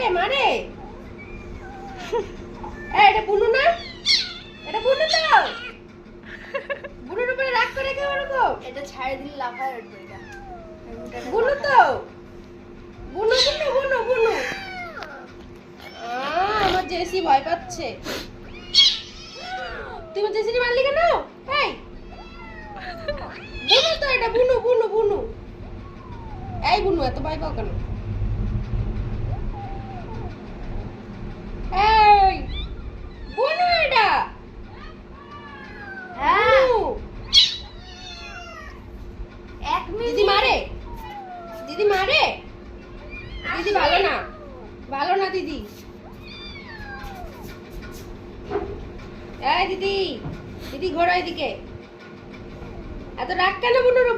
মারে মারে এটা বুনু না, এটা বুনু তো, বুনুর উপরে রাগ করে কেউ ওরকম, এটা ছাড়ে দিলে লাফায় উঠবে এটা। বুনু তো, বুনু বুনু বুনু বুনু। আমার জেসি ভয় পাচ্ছে। তুমি জেসিকে মারলি কেন? এই বুনু তো, এটা বুনু বুনু বুনু। এই বুনু এত ভয় পাও কেন? এই বুনু এটা, হ্যাঁ বুনু। 1 মিনিট। দিদি মারে, দিদি মারে, দিদি ভালো না, ভালো না দিদি। এই দিদি, দিদি ঘোরো এদিকে। এত রাগ কেন বুনুর উপর?